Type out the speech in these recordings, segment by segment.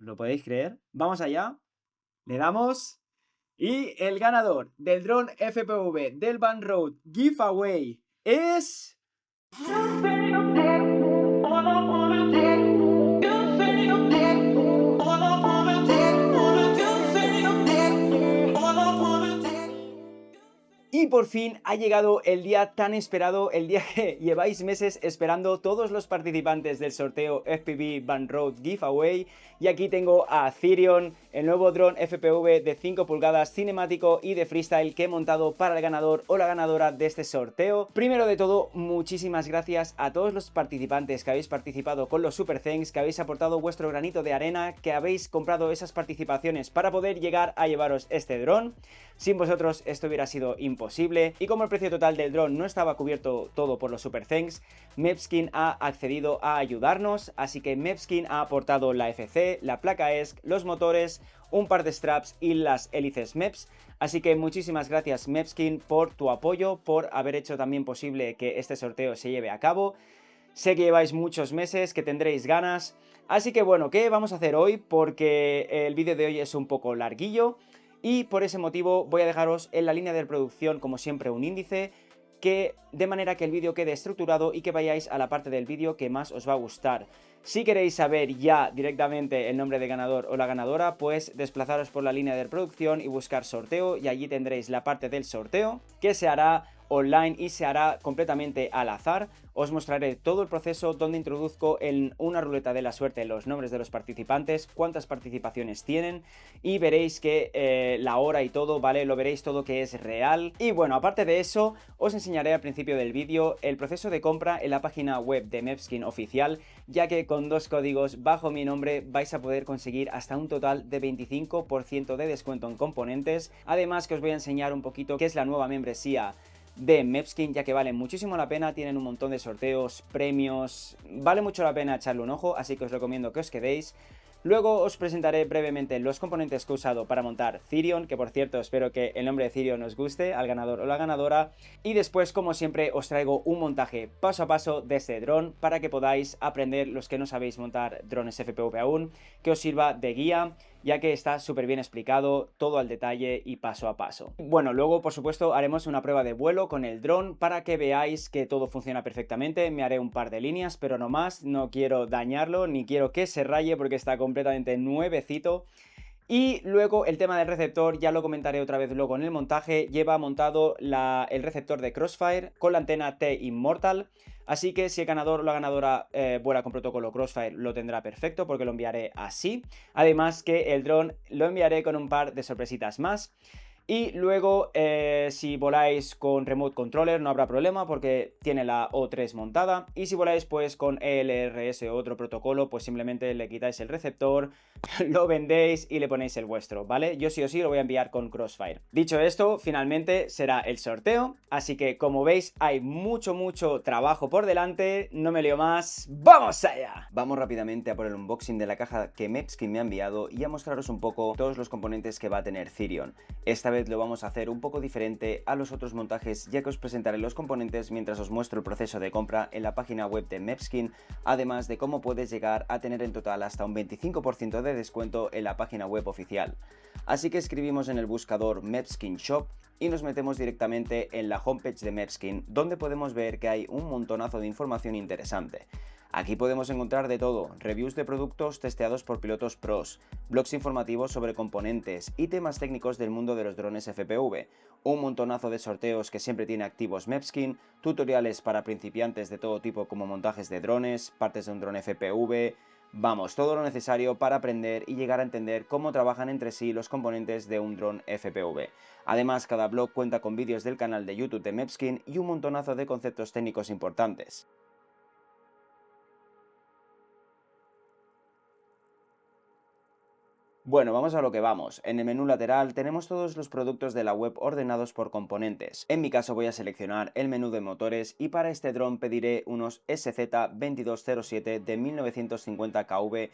¿Lo podéis creer? Vamos allá. Le damos. Y el ganador del dron FPV del Van Road Giveaway es... Y por fin ha llegado el día tan esperado, el día que lleváis meses esperando todos los participantes del sorteo FPV Van Road Giveaway. Y aquí tengo a Thirion, el nuevo dron FPV de 5 pulgadas cinemático y de freestyle que he montado para el ganador o la ganadora de este sorteo. Primero de todo, muchísimas gracias a todos los participantes que habéis participado con los Super Thanks, que habéis aportado vuestro granito de arena, que habéis comprado esas participaciones para poder llegar a llevaros este dron. Sin vosotros esto hubiera sido imposible, y como el precio total del dron no estaba cubierto todo por los Super Thanks, Mepskin ha accedido a ayudarnos, así que Mepskin ha aportado la FC, la placa ESC, los motores, un par de straps y las hélices MEPS. Así que muchísimas gracias Mepskin por tu apoyo, por haber hecho también posible que este sorteo se lleve a cabo. Sé que lleváis muchos meses, que tendréis ganas, así que bueno, ¿qué vamos a hacer hoy? Porque el vídeo de hoy es un poco larguillo, y por ese motivo voy a dejaros en la línea de producción, como siempre, un índice, de manera que el vídeo quede estructurado y que vayáis a la parte del vídeo que más os va a gustar. Si queréis saber ya directamente el nombre de ganador o la ganadora, pues desplazaros por la línea de producción y buscar sorteo, y allí tendréis la parte del sorteo, que se hará online y se hará completamente al azar. Os mostraré todo el proceso donde introduzco en una ruleta de la suerte los nombres de los participantes, cuántas participaciones tienen, y veréis que la hora y todo, ¿vale? Lo veréis todo que es real. Y bueno, aparte de eso, os enseñaré al principio del vídeo el proceso de compra en la página web de Mepskin oficial, ya que con 2 códigos bajo mi nombre vais a poder conseguir hasta un total de 25% de descuento en componentes. Además que os voy a enseñar un poquito qué es la nueva membresía de Mepskin, ya que vale muchísimo la pena, tienen un montón de sorteos, premios, vale mucho la pena echarle un ojo, así que os recomiendo que os quedéis. Luego os presentaré brevemente los componentes que he usado para montar Thirion, que por cierto espero que el nombre de Thirion os guste al ganador o la ganadora. Y después, como siempre, os traigo un montaje paso a paso de este dron para que podáis aprender, los que no sabéis montar drones FPV aún, que os sirva de guía, ya que está súper bien explicado, todo al detalle y paso a paso. Bueno, luego por supuesto haremos una prueba de vuelo con el dron para que veáis que todo funciona perfectamente. Me haré un par de líneas, pero no más, no quiero dañarlo, ni quiero que se raye porque está completamente nuevecito. Y luego el tema del receptor, ya lo comentaré otra vez luego en el montaje, lleva montado el receptor de Crossfire con la antena T-Immortal, así que si el ganador o la ganadora vuela con protocolo Crossfire lo tendrá perfecto porque lo enviaré así. Además que el dron lo enviaré con un par de sorpresitas más. Y luego, si voláis con Remote Controller no habrá problema porque tiene la O3 montada. Y si voláis pues con ELRS o otro protocolo, pues simplemente le quitáis el receptor, lo vendéis y le ponéis el vuestro, ¿vale? Yo sí o sí lo voy a enviar con Crossfire. Dicho esto, finalmente será el sorteo. Así que, como veis, hay mucho trabajo por delante. No me lío más, ¡vamos allá! Vamos rápidamente a por el unboxing de la caja que Mepskin me ha enviado y a mostraros un poco todos los componentes que va a tener Thirion. Esta vez lo vamos a hacer un poco diferente a los otros montajes, ya que os presentaré los componentes mientras os muestro el proceso de compra en la página web de Mepskin, además de cómo puedes llegar a tener en total hasta un 25% de descuento en la página web oficial. Así que escribimos en el buscador Mepskin Shop y nos metemos directamente en la homepage de Mepskin, donde podemos ver que hay un montonazo de información interesante. Aquí podemos encontrar de todo: reviews de productos testeados por pilotos pros, blogs informativos sobre componentes y temas técnicos del mundo de los drones FPV, un montonazo de sorteos que siempre tiene activos Mepskin, tutoriales para principiantes de todo tipo como montajes de drones, partes de un dron FPV, vamos, todo lo necesario para aprender y llegar a entender cómo trabajan entre sí los componentes de un dron FPV. Además, cada blog cuenta con vídeos del canal de YouTube de Mepskin y un montonazo de conceptos técnicos importantes. Bueno, vamos a lo que vamos. En el menú lateral tenemos todos los productos de la web ordenados por componentes. En mi caso voy a seleccionar el menú de motores y para este dron pediré unos SZ2207 de 1950 kV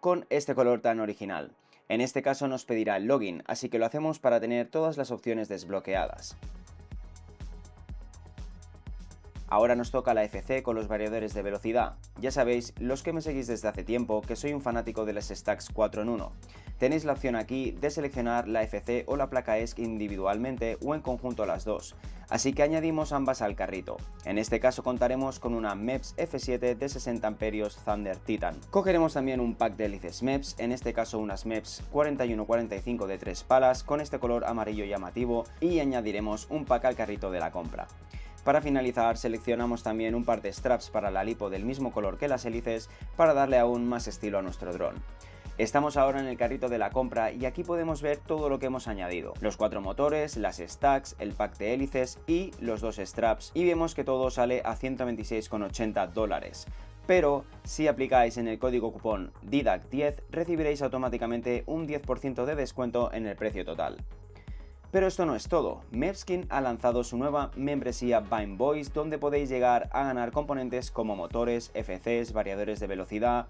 con este color tan original. En este caso nos pedirá el login, así que lo hacemos para tener todas las opciones desbloqueadas. Ahora nos toca la FC con los variadores de velocidad. Ya sabéis, los que me seguís desde hace tiempo, que soy un fanático de las stacks 4 en 1. Tenéis la opción aquí de seleccionar la FC o la placa ESC individualmente o en conjunto las dos, así que añadimos ambas al carrito. En este caso contaremos con una MEPS F7 de 60 amperios Thunder Titan. Cogeremos también un pack de hélices MEPS, en este caso unas MEPS 4145 de 3 palas con este color amarillo llamativo, y añadiremos un pack al carrito de la compra. Para finalizar, seleccionamos también un par de straps para la lipo del mismo color que las hélices para darle aún más estilo a nuestro dron. Estamos ahora en el carrito de la compra y aquí podemos ver todo lo que hemos añadido: los 4 motores, las stacks, el pack de hélices y los 2 straps, y vemos que todo sale a $126,80. Pero si aplicáis en el código cupón DIDAC10 recibiréis automáticamente un 10% de descuento en el precio total. Pero esto no es todo. Mepskin ha lanzado su nueva membresía Bind Boys, donde podéis llegar a ganar componentes como motores, FCs, variadores de velocidad,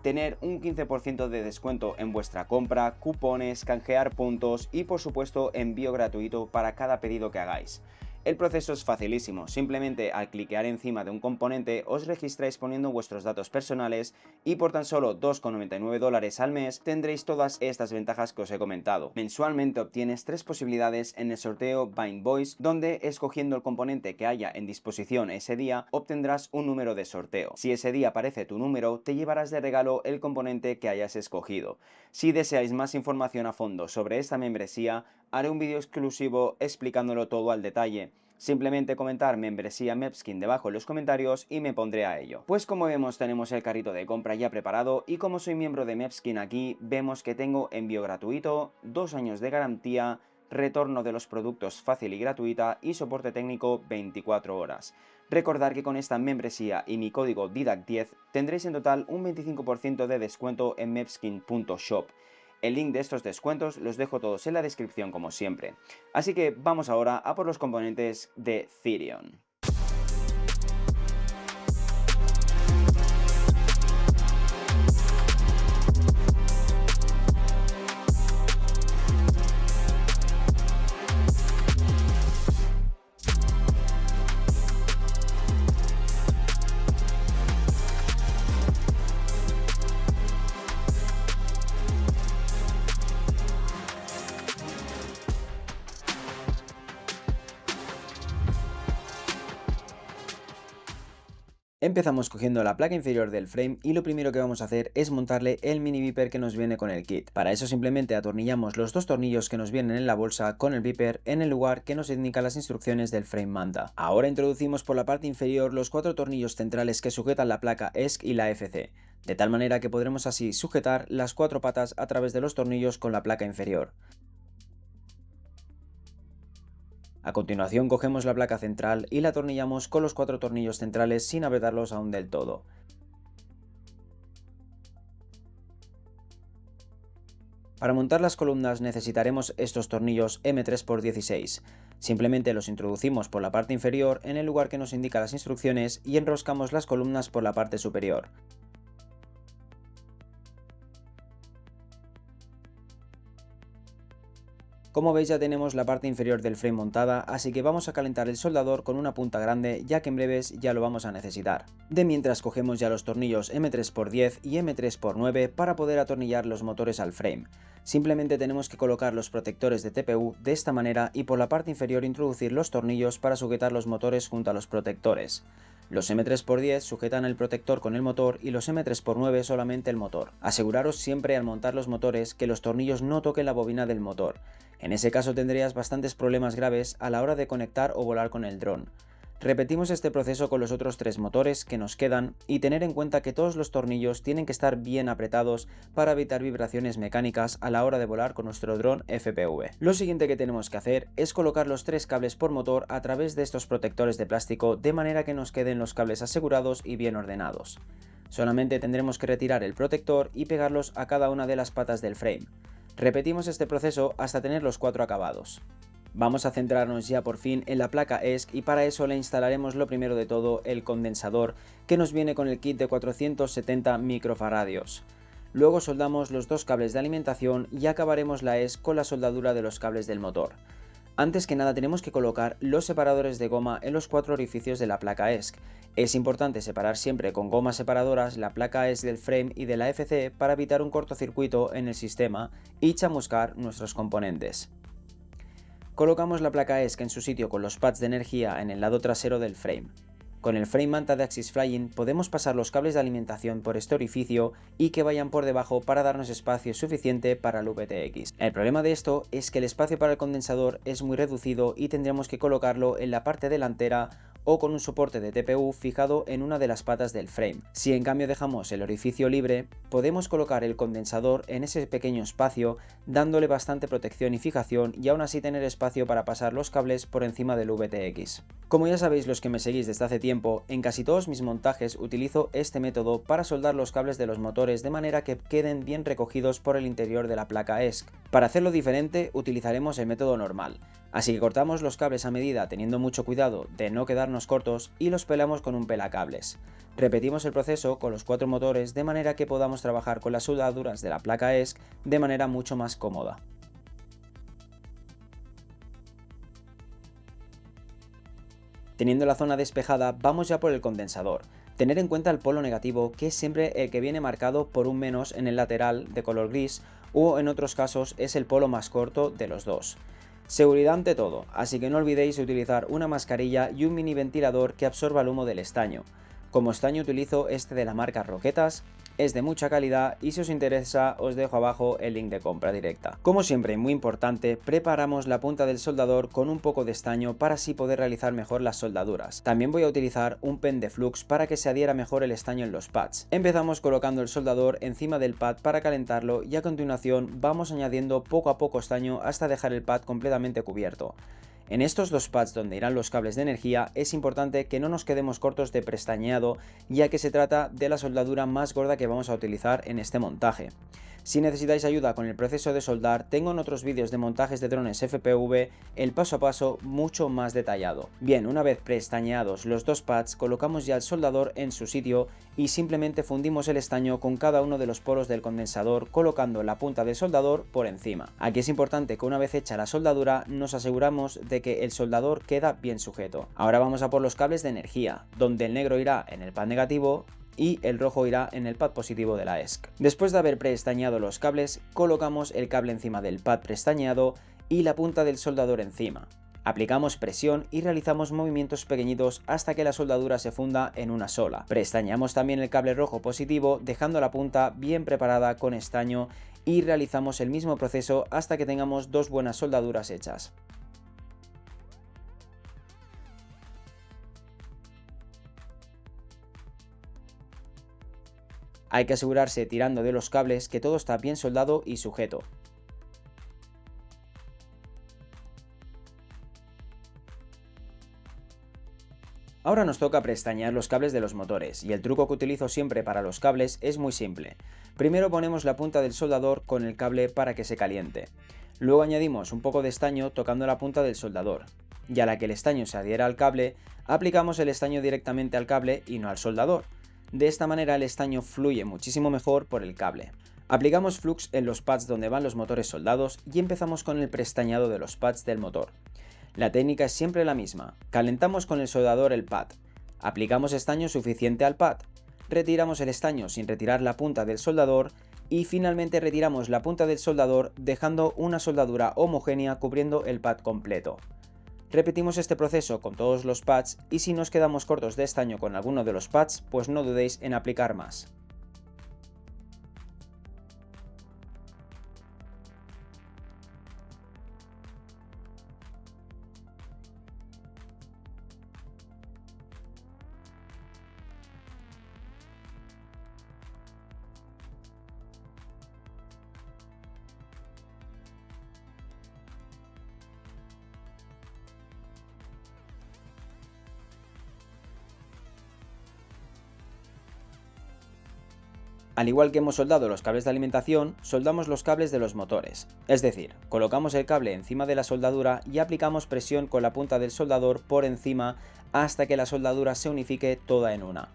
tener un 15% de descuento en vuestra compra, cupones, canjear puntos y por supuesto envío gratuito para cada pedido que hagáis. El proceso es facilísimo, simplemente al cliquear encima de un componente os registráis poniendo vuestros datos personales y por tan solo $2,99 al mes tendréis todas estas ventajas que os he comentado. Mensualmente obtienes 3 posibilidades en el sorteo Bind Boys, donde escogiendo el componente que haya en disposición ese día obtendrás un número de sorteo. Si ese día aparece tu número, te llevarás de regalo el componente que hayas escogido. Si deseáis más información a fondo sobre esta membresía, haré un vídeo exclusivo explicándolo todo al detalle. Simplemente comentar membresía Mepskin debajo en los comentarios y me pondré a ello. Pues como vemos, tenemos el carrito de compra ya preparado y como soy miembro de Mepskin aquí, vemos que tengo envío gratuito, 2 años de garantía, retorno de los productos fácil y gratuita y soporte técnico 24 horas. Recordad que con esta membresía y mi código DIDAC10 tendréis en total un 25% de descuento en mepskin.shop. El link de estos descuentos los dejo todos en la descripción como siempre. Así que vamos ahora a por los componentes de Thirion. Empezamos cogiendo la placa inferior del frame y lo primero que vamos a hacer es montarle el mini beeper que nos viene con el kit. Para eso simplemente atornillamos los 2 tornillos que nos vienen en la bolsa con el beeper en el lugar que nos indica las instrucciones del frame manta. Ahora introducimos por la parte inferior los 4 tornillos centrales que sujetan la placa ESC y la FC, de tal manera que podremos así sujetar las 4 patas a través de los tornillos con la placa inferior. A continuación cogemos la placa central y la atornillamos con los 4 tornillos centrales sin apretarlos aún del todo. Para montar las columnas necesitaremos estos tornillos M3x16. Simplemente los introducimos por la parte inferior en el lugar que nos indica las instrucciones y enroscamos las columnas por la parte superior. Como veis ya tenemos la parte inferior del frame montada, así que vamos a calentar el soldador con una punta grande ya que en breves ya lo vamos a necesitar. De mientras cogemos ya los tornillos M3x10 y M3x9 para poder atornillar los motores al frame. Simplemente tenemos que colocar los protectores de TPU de esta manera y por la parte inferior introducir los tornillos para sujetar los motores junto a los protectores. Los M3x10 sujetan el protector con el motor y los M3x9 solamente el motor. Aseguraros siempre al montar los motores que los tornillos no toquen la bobina del motor. En ese caso tendrías bastantes problemas graves a la hora de conectar o volar con el dron. Repetimos este proceso con los otros 3 motores que nos quedan y tener en cuenta que todos los tornillos tienen que estar bien apretados para evitar vibraciones mecánicas a la hora de volar con nuestro dron FPV. Lo siguiente que tenemos que hacer es colocar los 3 cables por motor a través de estos protectores de plástico de manera que nos queden los cables asegurados y bien ordenados. Solamente tendremos que retirar el protector y pegarlos a cada una de las patas del frame. Repetimos este proceso hasta tener los 4 acabados. Vamos a centrarnos ya por fin en la placa ESC y para eso le instalaremos lo primero de todo el condensador que nos viene con el kit de 470 microfaradios. Luego soldamos los 2 cables de alimentación y acabaremos la ESC con la soldadura de los cables del motor. Antes que nada tenemos que colocar los separadores de goma en los 4 orificios de la placa ESC. Es importante separar siempre con gomas separadoras la placa ESC del frame y de la FC para evitar un cortocircuito en el sistema y chamuscar nuestros componentes. Colocamos la placa ESC en su sitio con los pads de energía en el lado trasero del frame. Con el frame manta de Axis Flying podemos pasar los cables de alimentación por este orificio y que vayan por debajo para darnos espacio suficiente para el VTX. El problema de esto es que el espacio para el condensador es muy reducido y tendremos que colocarlo en la parte delantera o con un soporte de TPU fijado en una de las patas del frame. Si en cambio dejamos el orificio libre, podemos colocar el condensador en ese pequeño espacio dándole bastante protección y fijación y aún así tener espacio para pasar los cables por encima del VTX. Como ya sabéis los que me seguís desde hace tiempo, en casi todos mis montajes utilizo este método para soldar los cables de los motores de manera que queden bien recogidos por el interior de la placa ESC. Para hacerlo diferente utilizaremos el método normal, así que cortamos los cables a medida teniendo mucho cuidado de no quedarnos cortos y los pelamos con un pelacables. Repetimos el proceso con los 4 motores de manera que podamos trabajar con las soldaduras de la placa ESC de manera mucho más cómoda. Teniendo la zona despejada, vamos ya por el condensador. Tener en cuenta el polo negativo, que es siempre el que viene marcado por un menos en el lateral de color gris, o en otros casos es el polo más corto de los dos. Seguridad ante todo, así que no olvidéis utilizar una mascarilla y un mini ventilador que absorba el humo del estaño. Como estaño utilizo este de la marca Roquetas, es de mucha calidad y si os interesa os dejo abajo el link de compra directa. Como siempre, muy importante, preparamos la punta del soldador con un poco de estaño para así poder realizar mejor las soldaduras. También voy a utilizar un pen de flux para que se adhiera mejor el estaño en los pads. Empezamos colocando el soldador encima del pad para calentarlo y a continuación vamos añadiendo poco a poco estaño hasta dejar el pad completamente cubierto. En estos dos pads donde irán los cables de energía es importante que no nos quedemos cortos de prestañeado, ya que se trata de la soldadura más gorda que vamos a utilizar en este montaje. Si necesitáis ayuda con el proceso de soldar, tengo en otros vídeos de montajes de drones FPV el paso a paso mucho más detallado. Bien, una vez prestañeados los dos pads, colocamos ya el soldador en su sitio y simplemente fundimos el estaño con cada uno de los polos del condensador, colocando la punta del soldador por encima. Aquí es importante que una vez hecha la soldadura nos aseguramos de que el soldador queda bien sujeto. Ahora vamos a por los cables de energía, donde el negro irá en el pad negativo y el rojo irá en el pad positivo de la ESC. Después de haber preestañado los cables, colocamos el cable encima del pad preestañado y la punta del soldador encima. Aplicamos presión y realizamos movimientos pequeñitos hasta que la soldadura se funda en una sola. Preestañamos también el cable rojo positivo dejando la punta bien preparada con estaño y realizamos el mismo proceso hasta que tengamos dos buenas soldaduras hechas. Hay que asegurarse tirando de los cables que todo está bien soldado y sujeto. Ahora nos toca prestañear los cables de los motores y el truco que utilizo siempre para los cables es muy simple. Primero ponemos la punta del soldador con el cable para que se caliente. Luego añadimos un poco de estaño tocando la punta del soldador. Y a la que el estaño se adhiera al cable, aplicamos el estaño directamente al cable y no al soldador. De esta manera el estaño fluye muchísimo mejor por el cable. Aplicamos flux en los pads donde van los motores soldados y empezamos con el prestañado de los pads del motor. La técnica es siempre la misma. Calentamos con el soldador el pad. Aplicamos estaño suficiente al pad. Retiramos el estaño sin retirar la punta del soldador y finalmente retiramos la punta del soldador dejando una soldadura homogénea cubriendo el pad completo. Repetimos este proceso con todos los pads y si nos quedamos cortos de estaño con alguno de los pads, pues no dudéis en aplicar más. Al igual que hemos soldado los cables de alimentación, soldamos los cables de los motores. Es decir, colocamos el cable encima de la soldadura y aplicamos presión con la punta del soldador por encima hasta que la soldadura se unifique toda en una.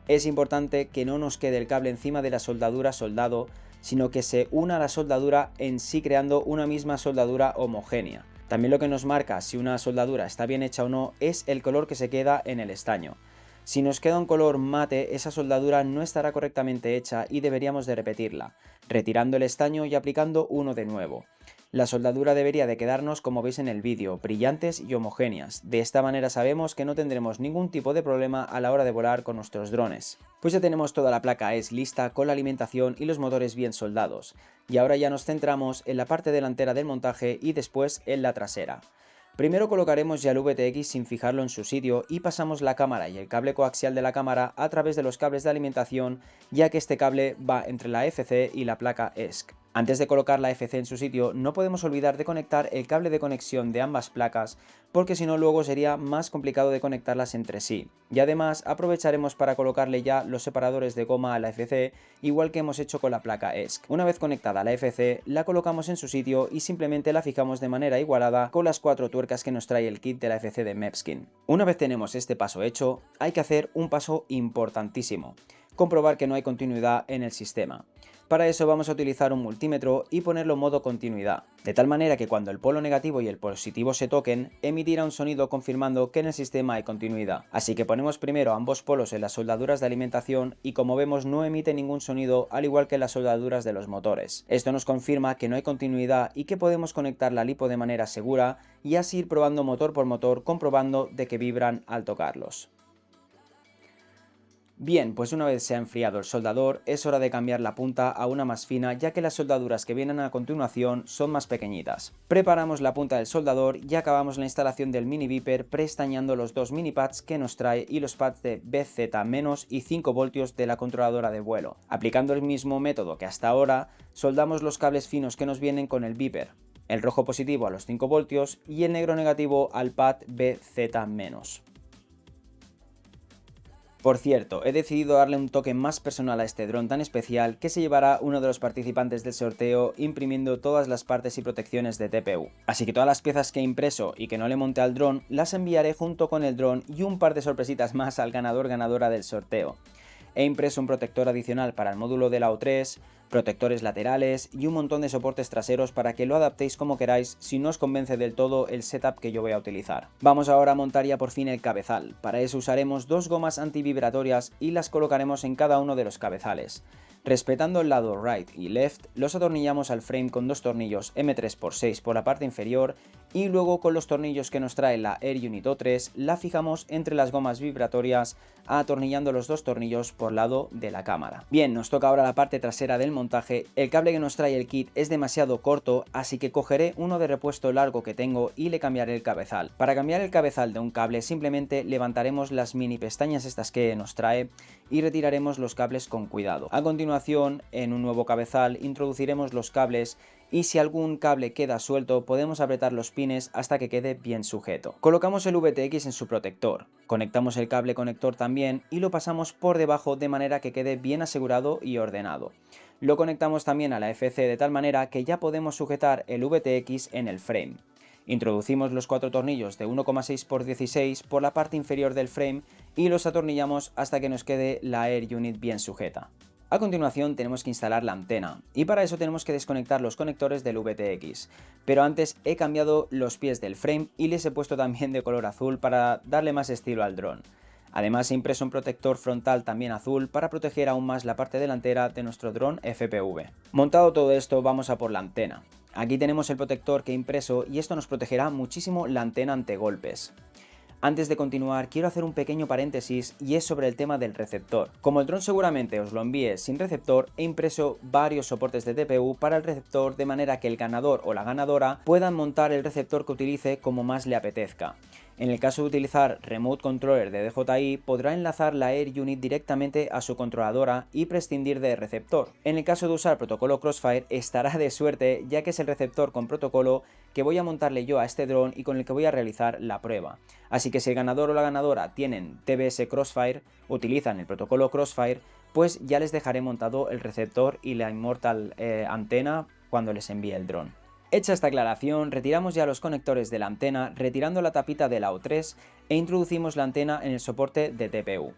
Es importante que no nos quede el cable encima de la soldadura soldado, sino que se una la soldadura en sí creando una misma soldadura homogénea. También lo que nos marca si una soldadura está bien hecha o no es el color que se queda en el estaño. Si nos queda un color mate, esa soldadura no estará correctamente hecha y deberíamos de repetirla, retirando el estaño y aplicando uno de nuevo. La soldadura debería de quedarnos, como veis en el vídeo, brillantes y homogéneas. De esta manera sabemos que no tendremos ningún tipo de problema a la hora de volar con nuestros drones. Pues ya tenemos toda la placa ESC lista con la alimentación y los motores bien soldados. Y ahora ya nos centramos en la parte delantera del montaje y después en la trasera. Primero colocaremos ya el VTX sin fijarlo en su sitio y pasamos la cámara y el cable coaxial de la cámara a través de los cables de alimentación, ya que este cable va entre la FC y la placa ESC. Antes de colocar la FC en su sitio, no podemos olvidar de conectar el cable de conexión de ambas placas, porque si no luego sería más complicado de conectarlas entre sí. Y además aprovecharemos para colocarle ya los separadores de goma a la FC, igual que hemos hecho con la placa ESC. Una vez conectada la FC, la colocamos en su sitio y simplemente la fijamos de manera igualada con las 4 tuercas que nos trae el kit de la FC de Mepskin. Una vez tenemos este paso hecho, hay que hacer un paso importantísimo: comprobar que no hay continuidad en el sistema. Para eso vamos a utilizar un multímetro y ponerlo en modo continuidad, de tal manera que cuando el polo negativo y el positivo se toquen, emitirá un sonido confirmando que en el sistema hay continuidad. Así que ponemos primero ambos polos en las soldaduras de alimentación y, como vemos, no emite ningún sonido, al igual que las soldaduras de los motores. Esto nos confirma que no hay continuidad y que podemos conectar la lipo de manera segura y así ir probando motor por motor, comprobando de que vibran al tocarlos. Bien, pues una vez se ha enfriado el soldador, es hora de cambiar la punta a una más fina, ya que las soldaduras que vienen a continuación son más pequeñitas. Preparamos la punta del soldador y acabamos la instalación del mini Viper preestañando los dos mini pads que nos trae y los pads de BZ- y 5 voltios de la controladora de vuelo. Aplicando el mismo método que hasta ahora, soldamos los cables finos que nos vienen con el Viper, el rojo positivo a los 5 voltios y el negro negativo al pad BZ-. Por cierto, he decidido darle un toque más personal a este dron tan especial que se llevará uno de los participantes del sorteo imprimiendo todas las partes y protecciones de TPU. Así que todas las piezas que he impreso y que no le monté al dron las enviaré junto con el dron y un par de sorpresitas más al ganador-ganadora del sorteo. He impreso un protector adicional para el módulo de la O3, protectores laterales y un montón de soportes traseros para que lo adaptéis como queráis si no os convence del todo el setup que yo voy a utilizar. Vamos ahora a montar ya por fin el cabezal. Para eso usaremos dos gomas antivibratorias y las colocaremos en cada uno de los cabezales. Respetando el lado right y left, los atornillamos al frame con dos tornillos M3x6 por la parte inferior y luego con los tornillos que nos trae la Air Unit O3 la fijamos entre las gomas vibratorias, atornillando los dos tornillos por lado de la cámara. Bien, nos toca ahora la parte trasera del montaje. El cable que nos trae el kit es demasiado corto, así que cogeré uno de repuesto largo que tengo y le cambiaré el cabezal. Para cambiar el cabezal de un cable simplemente levantaremos las mini pestañas estas que nos trae y retiraremos los cables con cuidado. A continuación, en un nuevo cabezal introduciremos los cables y si algún cable queda suelto podemos apretar los pines hasta que quede bien sujeto. Colocamos el VTX en su protector, conectamos el cable conector también y lo pasamos por debajo de manera que quede bien asegurado y ordenado. Lo conectamos también a la FC de tal manera que ya podemos sujetar el VTX en el frame. Introducimos los 4 tornillos de 1,6×16 por la parte inferior del frame y los atornillamos hasta que nos quede la Air Unit bien sujeta. A continuación tenemos que instalar la antena y para eso tenemos que desconectar los conectores del VTX, pero antes he cambiado los pies del frame y les he puesto también de color azul para darle más estilo al dron. Además he impreso un protector frontal también azul para proteger aún más la parte delantera de nuestro dron FPV. Montado todo esto, vamos a por la antena. Aquí tenemos el protector que he impreso y esto nos protegerá muchísimo la antena ante golpes. Antes de continuar, quiero hacer un pequeño paréntesis y es sobre el tema del receptor. Como el dron seguramente os lo envíe sin receptor, he impreso varios soportes de TPU para el receptor de manera que el ganador o la ganadora puedan montar el receptor que utilice como más le apetezca. En el caso de utilizar Remote Controller de DJI, podrá enlazar la Air Unit directamente a su controladora y prescindir de receptor. En el caso de usar protocolo Crossfire, estará de suerte, ya que es el receptor con protocolo que voy a montarle yo a este dron y con el que voy a realizar la prueba. Así que si el ganador o la ganadora tienen TBS Crossfire, utilizan el protocolo Crossfire, pues ya les dejaré montado el receptor y la Immortal antena cuando les envíe el dron. Hecha esta aclaración, retiramos ya los conectores de la antena, retirando la tapita de la O3 e introducimos la antena en el soporte de TPU.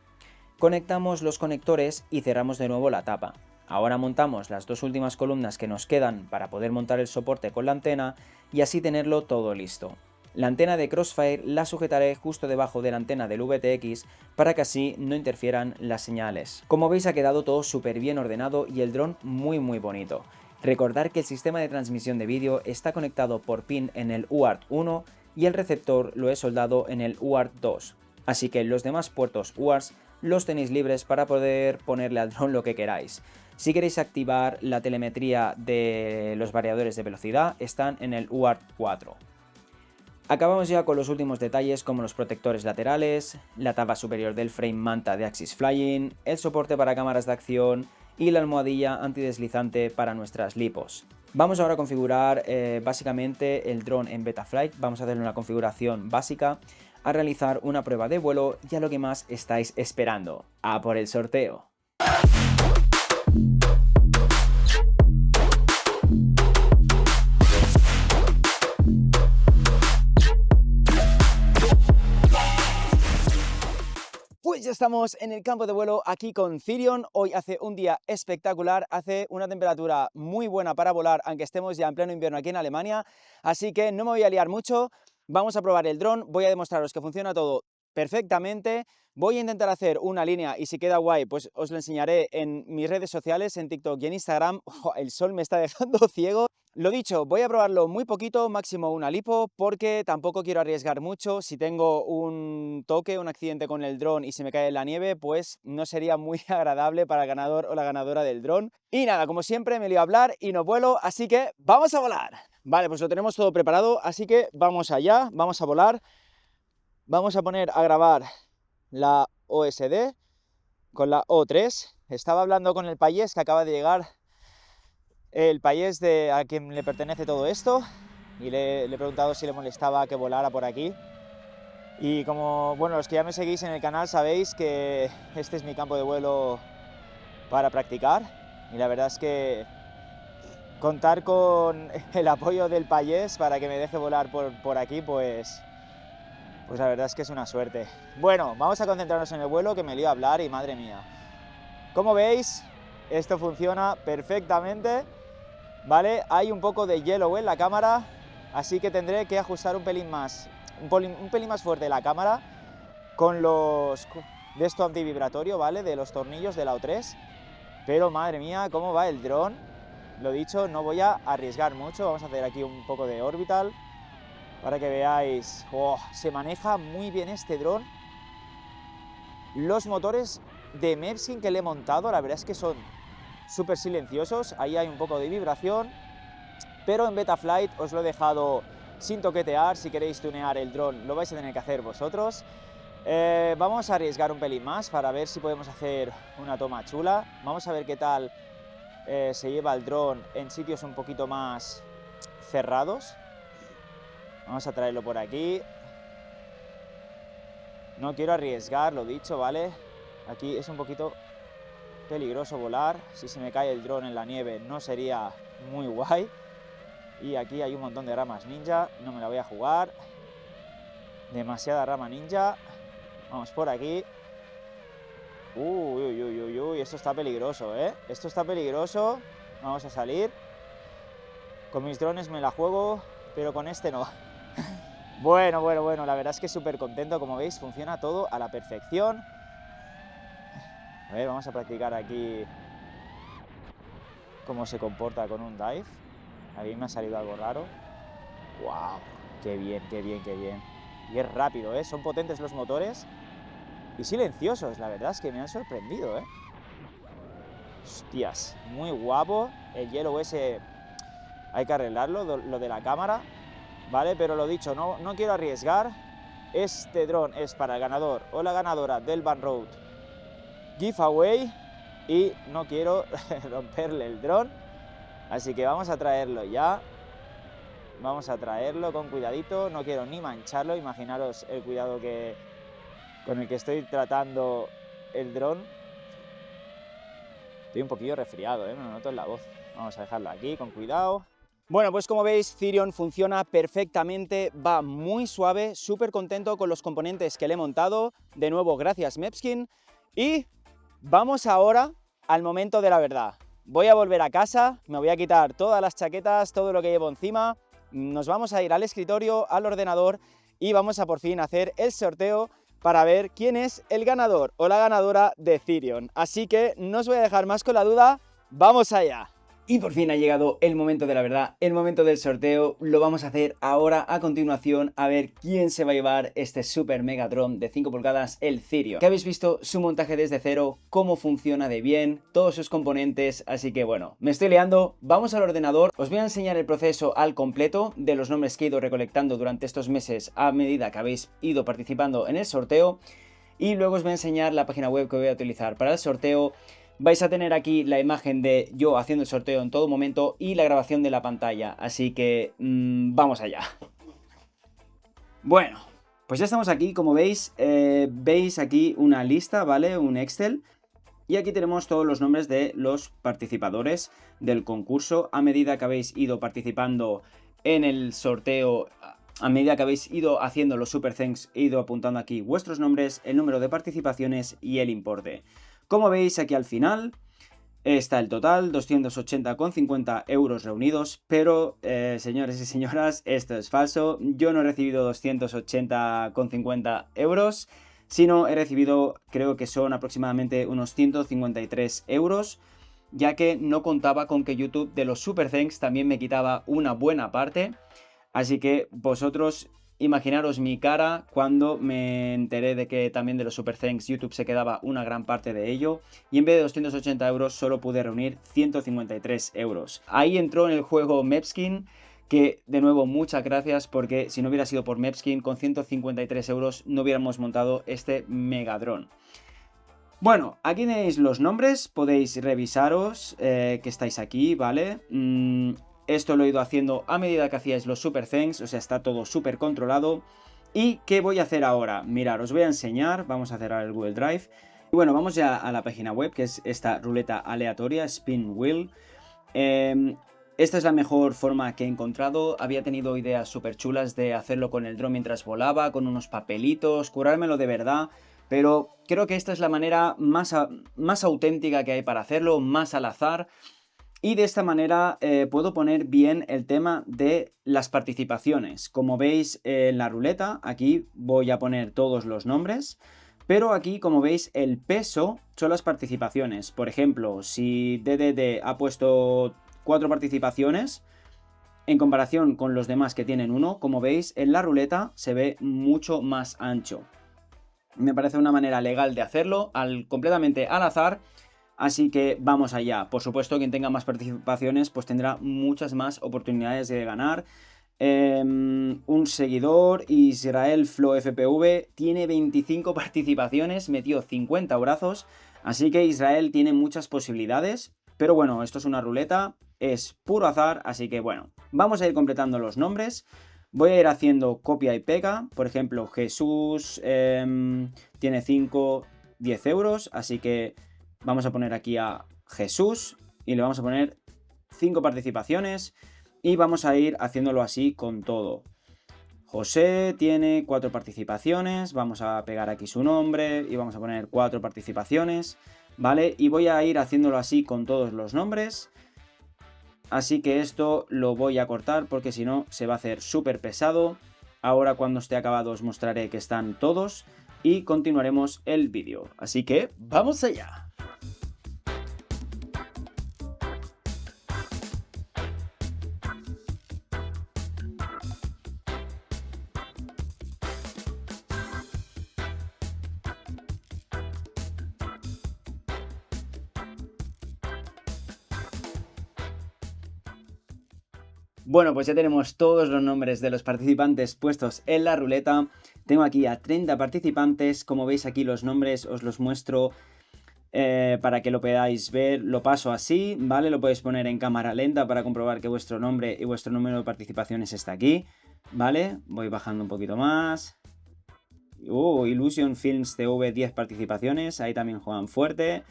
Conectamos los conectores y cerramos de nuevo la tapa. Ahora montamos las dos últimas columnas que nos quedan para poder montar el soporte con la antena y así tenerlo todo listo. La antena de Crossfire la sujetaré justo debajo de la antena del VTX para que así no interfieran las señales. Como veis ha quedado todo súper bien ordenado y el dron muy bonito. Recordar que el sistema de transmisión de vídeo está conectado por pin en el UART 1 y el receptor lo he soldado en el UART 2. Así que los demás puertos UARTs los tenéis libres para poder ponerle al dron lo que queráis. Si queréis activar la telemetría de los variadores de velocidad, están en el UART 4. Acabamos ya con los últimos detalles como los protectores laterales, la tapa superior del frame manta de Axis Flying, el soporte para cámaras de acción y la almohadilla antideslizante para nuestras lipos. Vamos ahora a configurar básicamente el dron en Betaflight, vamos a hacerle una configuración básica, a realizar una prueba de vuelo y a lo que más estáis esperando, a por el sorteo. Pues ya estamos en el campo de vuelo aquí con Thirion. Hoy hace un día espectacular, hace una temperatura muy buena para volar, aunque estemos ya en pleno invierno aquí en Alemania, así que no me voy a liar mucho. Vamos a probar el dron, voy a demostraros que funciona todo perfectamente. Voy a intentar hacer una línea y si queda guay, pues os lo enseñaré en mis redes sociales, en TikTok y en Instagram. El sol me está dejando ciego. Lo dicho, voy a probarlo muy poquito, máximo una lipo, porque tampoco quiero arriesgar mucho. Si tengo un toque, un accidente con el dron y se me cae en la nieve, pues no sería muy agradable para el ganador o la ganadora del dron. Y nada, como siempre me lío a hablar y no vuelo, así que ¡vamos a volar! Vale, pues lo tenemos todo preparado, así que vamos allá, vamos a volar. Vamos a poner a grabar la OSD con la O3. Estaba hablando con el payés que acaba de llegar, el payés a quien le pertenece todo esto, y le he preguntado si le molestaba que volara por aquí. Y como, bueno, los que ya me seguís en el canal sabéis que este es mi campo de vuelo para practicar, y la verdad es que contar con el apoyo del payés para que me deje volar por aquí, pues la verdad es que es una suerte. Bueno, vamos a concentrarnos en el vuelo, que me lío a hablar y madre mía. Como veis, esto funciona perfectamente, ¿vale? Hay un poco de yellow en la cámara, así que tendré que ajustar un pelín más fuerte la cámara con los de esto antivibratorio, ¿vale? De los tornillos de la O3. Pero madre mía, cómo va el dron. Lo dicho, no voy a arriesgar mucho. Vamos a hacer aquí un poco de orbital para que veáis. Oh, se maneja muy bien este dron. Los motores de Mepskin que le he montado, la verdad es que son súper silenciosos. Ahí hay un poco de vibración, pero en Betaflight os lo he dejado sin toquetear. Si queréis tunear el dron lo vais a tener que hacer vosotros. Vamos a arriesgar un pelín más para ver si podemos hacer una toma chula. Vamos a ver qué tal se lleva el dron en sitios un poquito más cerrados. Vamos a traerlo por aquí. No quiero arriesgar, lo dicho, ¿vale? Aquí es un poquito peligroso volar. Si se me cae el dron en la nieve no sería muy guay. Y aquí hay un montón de ramas ninja, no me la voy a jugar. Demasiada rama ninja. Vamos por aquí. Uy, esto está peligroso, ¿eh? Esto está peligroso. Vamos a salir. Con mis drones me la juego, pero con este no. Bueno, la verdad es que súper contento, como veis, funciona todo a la perfección. A ver, vamos a practicar aquí cómo se comporta con un dive. A mí me ha salido algo raro. ¡Wow! ¡Qué bien! Y es rápido, ¿eh? Son potentes los motores y silenciosos, la verdad es que me han sorprendido, ¿eh? Hostias, muy guapo. El yellow ese hay que arreglarlo, lo de la cámara, ¿vale? Pero lo dicho, no quiero arriesgar. Este dron es para el ganador o la ganadora del Van Road Giveaway y no quiero romperle el dron, así que vamos a traerlo ya. Vamos a traerlo con cuidadito, no quiero ni mancharlo. Imaginaros el cuidado con el que estoy tratando el dron. Estoy un poquillo resfriado, me lo noto en la voz. Vamos a dejarlo aquí con cuidado. Bueno, pues como veis, Thirion funciona perfectamente, va muy suave, súper contento con los componentes que le he montado. De nuevo, gracias Mepskin. Y vamos ahora al momento de la verdad. voy a volver a casa, me voy a quitar todas las chaquetas, todo lo que llevo encima, nos vamos a ir al escritorio, al ordenador y vamos a por fin hacer el sorteo para ver quién es el ganador o la ganadora de Therion. Así que no os voy a dejar más con la duda, ¡vamos allá! Y por fin ha llegado el momento de la verdad, el momento del sorteo. Lo vamos a hacer ahora a continuación, a ver quién se va a llevar este super mega dron de 5 pulgadas, el Therion. Que habéis visto su montaje desde cero, cómo funciona de bien, todos sus componentes, así que bueno, me estoy liando, vamos al ordenador, os voy a enseñar el proceso al completo de los nombres que he ido recolectando durante estos meses a medida que habéis ido participando en el sorteo, y luego os voy a enseñar la página web que voy a utilizar para el sorteo. Vais a tener aquí la imagen de yo haciendo el sorteo en todo momento y la grabación de la pantalla, así que vamos allá. Bueno, pues ya estamos aquí, como veis, veis aquí una lista, ¿vale? Un Excel. Y aquí tenemos todos los nombres de los participadores del concurso. A medida que habéis ido participando en el sorteo, a medida que habéis ido haciendo los Super Thanks, he ido apuntando aquí vuestros nombres, el número de participaciones y el importe. Como veis aquí al final está el total, 280,50 euros reunidos, pero señores y señoras, esto es falso. Yo no he recibido 280,50 euros, sino he recibido, creo que son aproximadamente unos 153 euros, ya que no contaba con que YouTube de los Super Thanks también me quitaba una buena parte. Así que vosotros imaginaros mi cara cuando me enteré de que también de los Super Thanks YouTube se quedaba una gran parte de ello, y en vez de 280 euros solo pude reunir 153 euros. Ahí entró en el juego Mepskin, que de nuevo muchas gracias, porque si no hubiera sido por Mepskin, con 153 euros no hubiéramos montado este megadrón. Bueno, aquí tenéis los nombres, podéis revisaros que estáis aquí, ¿vale? Esto lo he ido haciendo a medida que hacíais los Super Thanks, o sea, está todo súper controlado. ¿Y qué voy a hacer ahora? Mirad, os voy a enseñar, vamos a cerrar el Google Drive. Y bueno, vamos ya a la página web, que es esta ruleta aleatoria, Spin Wheel. Esta es la mejor forma que he encontrado. Había tenido ideas súper chulas de hacerlo con el dron mientras volaba, con unos papelitos, curármelo de verdad. Pero creo que esta es la manera más auténtica que hay para hacerlo, más al azar. Y de esta manera puedo poner bien el tema de las participaciones. Como veis en la ruleta, aquí voy a poner todos los nombres, pero aquí, como veis, el peso son las participaciones. Por ejemplo, si DDD ha puesto 4 participaciones, en comparación con los demás que tienen 1, como veis, en la ruleta se ve mucho más ancho. Me parece una manera legal de hacerlo, completamente al azar. Así que vamos allá. Por supuesto, quien tenga más participaciones pues tendrá muchas más oportunidades de ganar. Un seguidor, Israel Flow FPV, tiene 25 participaciones, metió 50 brazos. Así que Israel tiene muchas posibilidades. Pero bueno, esto es una ruleta, es puro azar. Así que bueno, vamos a ir completando los nombres. Voy a ir haciendo copia y pega. Por ejemplo, Jesús tiene 5, 10 euros. Así que vamos a poner aquí a Jesús y le vamos a poner 5 participaciones y vamos a ir haciéndolo así con todo. José tiene 4 participaciones, vamos a pegar aquí su nombre y vamos a poner 4 participaciones, ¿vale? Y voy a ir haciéndolo así con todos los nombres. Así que esto lo voy a cortar porque si no se va a hacer súper pesado. Ahora cuando esté acabado os mostraré que están todos y continuaremos el vídeo. Así que ¡vamos allá! Bueno, pues ya tenemos todos los nombres de los participantes puestos en la ruleta. Tengo aquí a 30 participantes. Como veis aquí los nombres os los muestro para que lo podáis ver. Lo paso así, ¿vale? Lo podéis poner en cámara lenta para comprobar que vuestro nombre y vuestro número de participaciones está aquí, ¿vale? Voy bajando un poquito más. Illusion Films TV, 10 participaciones. Ahí también juegan fuerte.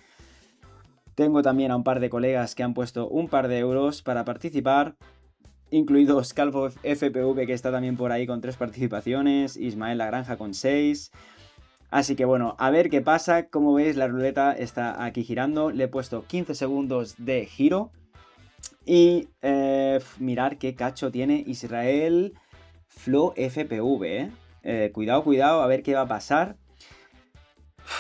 Tengo también a un par de colegas que han puesto un par de euros para participar, incluido Scalfo FPV, que está también por ahí con 3 participaciones, Ismael La Granja con 6. Así que bueno, a ver qué pasa. Como veis, la ruleta está aquí girando. Le he puesto 15 segundos de giro. Y mirar qué cacho tiene Israel Flow FPV, cuidado, cuidado, a ver qué va a pasar.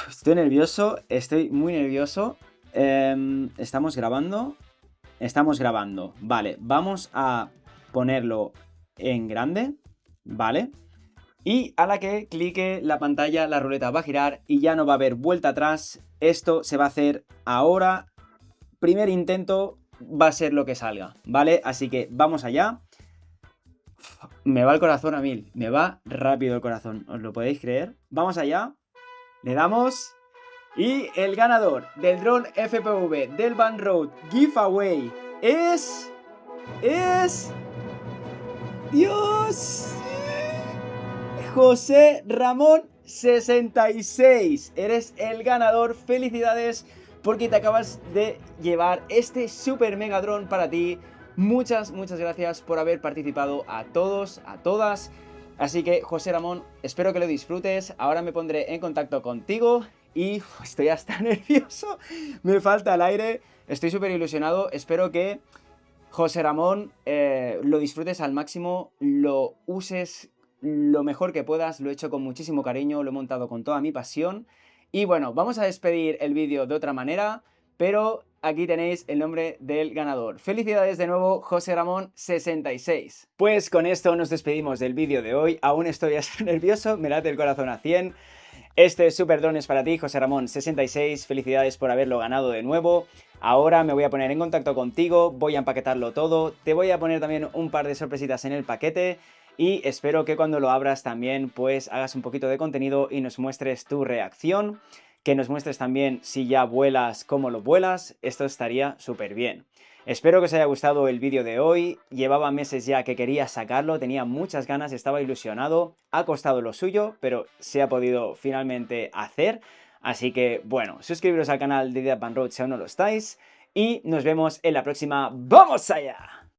Estoy nervioso, estoy muy nervioso. ¿Estamos grabando? Estamos grabando. Vale, vamos a ponerlo en grande. Vale. Y a la que clique la pantalla, la ruleta va a girar y ya no va a haber vuelta atrás. Esto se va a hacer ahora. Primer intento va a ser lo que salga, ¿vale? Así que vamos allá. Me va el corazón a 1000. Me va rápido el corazón. ¿Os lo podéis creer? Vamos allá. Le damos. Y el ganador del dron FPV del Van Road Giveaway es... ¡Dios! José Ramón 66. Eres el ganador. Felicidades porque te acabas de llevar este super mega dron para ti. Muchas gracias por haber participado a todos, a todas. Así que, José Ramón, espero que lo disfrutes. Ahora me pondré en contacto contigo y estoy hasta nervioso. Me falta el aire. Estoy súper ilusionado. Espero que, José Ramón, lo disfrutes al máximo, lo uses lo mejor que puedas. Lo he hecho con muchísimo cariño, lo he montado con toda mi pasión. Y bueno, vamos a despedir el vídeo de otra manera, pero aquí tenéis el nombre del ganador. Felicidades de nuevo, José Ramón 66. Pues con esto nos despedimos del vídeo de hoy. Aún estoy hasta nervioso, me late el corazón a 100. Este super dron es para ti, José Ramón 66. Felicidades por haberlo ganado de nuevo. Ahora me voy a poner en contacto contigo, voy a empaquetarlo todo, te voy a poner también un par de sorpresitas en el paquete. Y espero que cuando lo abras también pues hagas un poquito de contenido y nos muestres tu reacción, que nos muestres también si ya vuelas, cómo lo vuelas. Esto estaría súper bien. Espero que os haya gustado el vídeo de hoy. Llevaba meses ya que quería sacarlo, tenía muchas ganas, estaba ilusionado. Ha costado lo suyo, pero se ha podido finalmente hacer. Así que bueno, suscribiros al canal de Van Road si aún no lo estáis. Y nos vemos en la próxima. ¡Vamos allá!